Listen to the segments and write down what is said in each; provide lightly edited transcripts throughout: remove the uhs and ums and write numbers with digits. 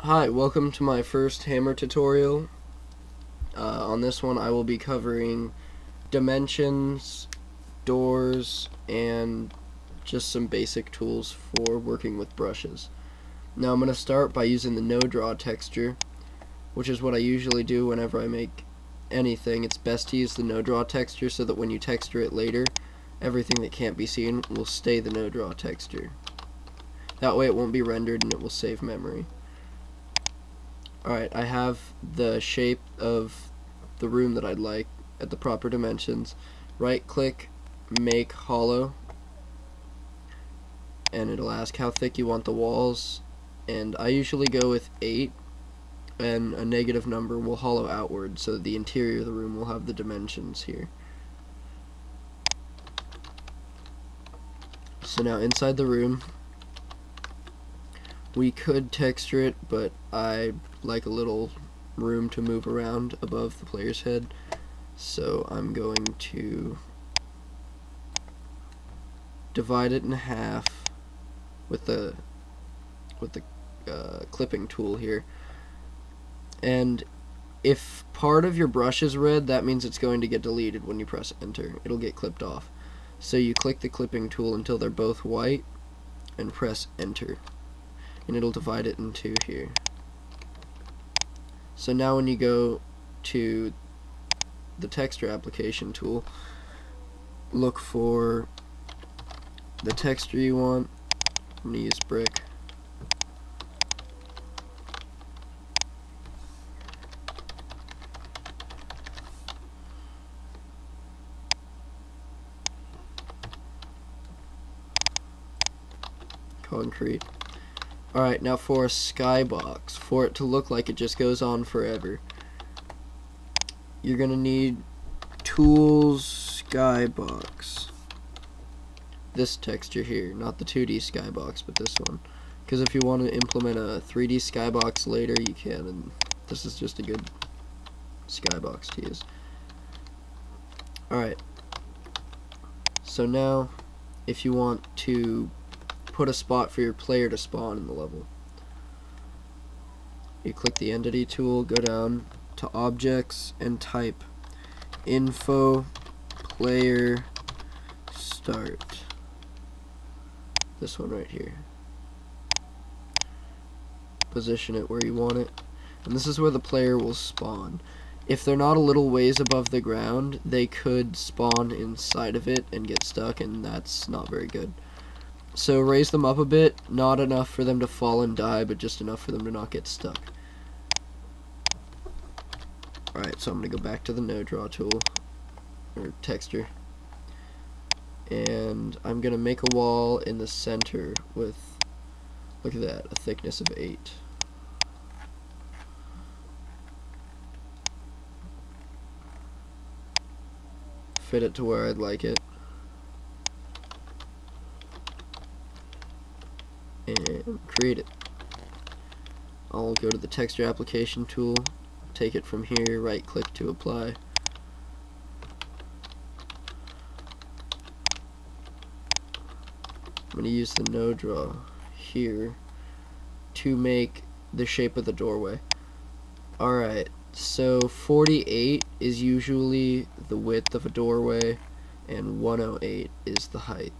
Hi, welcome to my first hammer tutorial. On this one I will be covering dimensions, doors, and just some basic tools for working with brushes. Now I'm going to start by using the no draw texture, which is what I usually do whenever I make anything. It's best to use the no draw texture so that when you texture it later, everything that can't be seen will stay the no draw texture. That way it won't be rendered and it will save memory. Alright, I have the shape of the room that I'd like at the proper dimensions. Right click, make hollow, and it'll ask how thick you want the walls, and I usually go with 8, and a negative number will hollow outward so the interior of the room will have the dimensions here. So now inside the room we could texture it, but I like a little room to move around above the player's head, so I'm going to divide it in half with the clipping tool here. And if part of your brush is red, that means it's going to get deleted when you press enter. It'll get clipped off. So you click the clipping tool until they're both white and press enter, and it'll divide it in two here. So now when you go to the texture application tool, look for the texture you want. I'm going to use brick. Concrete. Alright, now for a skybox, for it to look like it just goes on forever, you're going to need Tools Skybox. This texture here, not the 2D skybox, but this one. Because if you want to implement a 3D skybox later, you can, and this is just a good skybox to use. Alright, so now if you want to put a spot for your player to spawn in the level, you click the entity tool, go down to objects, and type info player start. This one right here. Position it where you want it, and this is where the player will spawn. If they're not a little ways above the ground, they could spawn inside of it and get stuck, and that's not very good. So raise them up a bit, not enough for them to fall and die, but just enough for them to not get stuck. Alright, so I'm going to go back to the no draw tool, or texture, and I'm going to make a wall in the center with, look at that, a thickness of 8. Fit it to where I'd like it. And create it. I'll go to the texture application tool, take it from here, right click to apply. I'm going to use the no draw here to make the shape of the doorway. Alright, so 48 is usually the width of a doorway, and 108 is the height.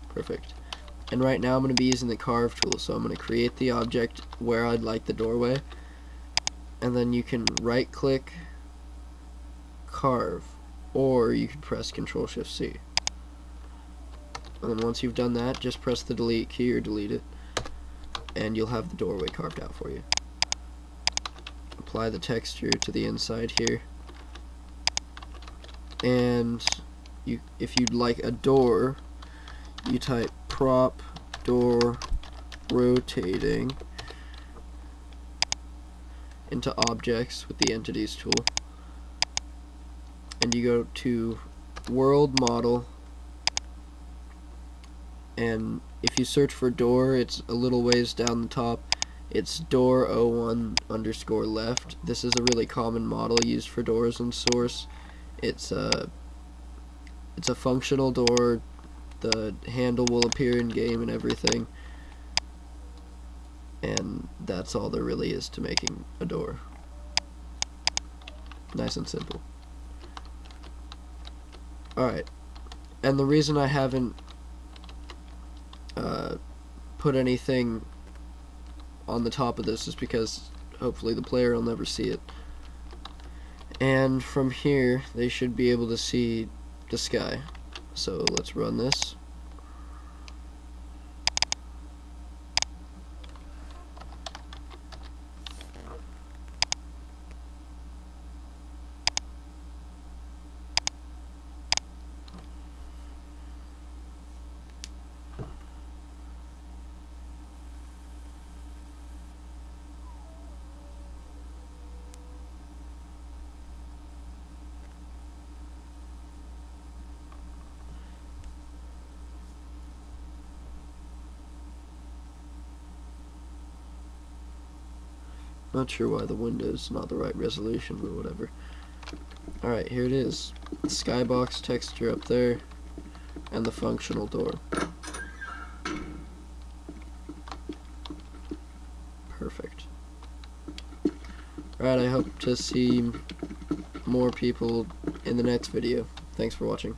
Perfect. And right now I'm going to be using the carve tool, so I'm going to create the object where I'd like the doorway, and then you can right click, carve, or you can press Ctrl-Shift-C. And then once you've done that, just press the delete key or delete it, and you'll have the doorway carved out for you. Apply the texture to the inside here, and if you'd like a door, you type prop door rotating into objects with the entities tool, and you go to world model, and if you search for door, it's a little ways down the top. It's door 01 underscore left. This is a really common model used for doors in Source. It's a functional door the handle will appear in game and everything. And that's all there really is to making a door. Nice and simple. Alright, and the reason I haven't put anything on the top of this is because hopefully the player will never see it. And from here they should be able to see the sky. So let's run this. Not sure why the window's not the right resolution, but whatever. Alright, here it is. Skybox texture up there, and the functional door. Perfect. Alright, I hope to see more people in the next video. Thanks for watching.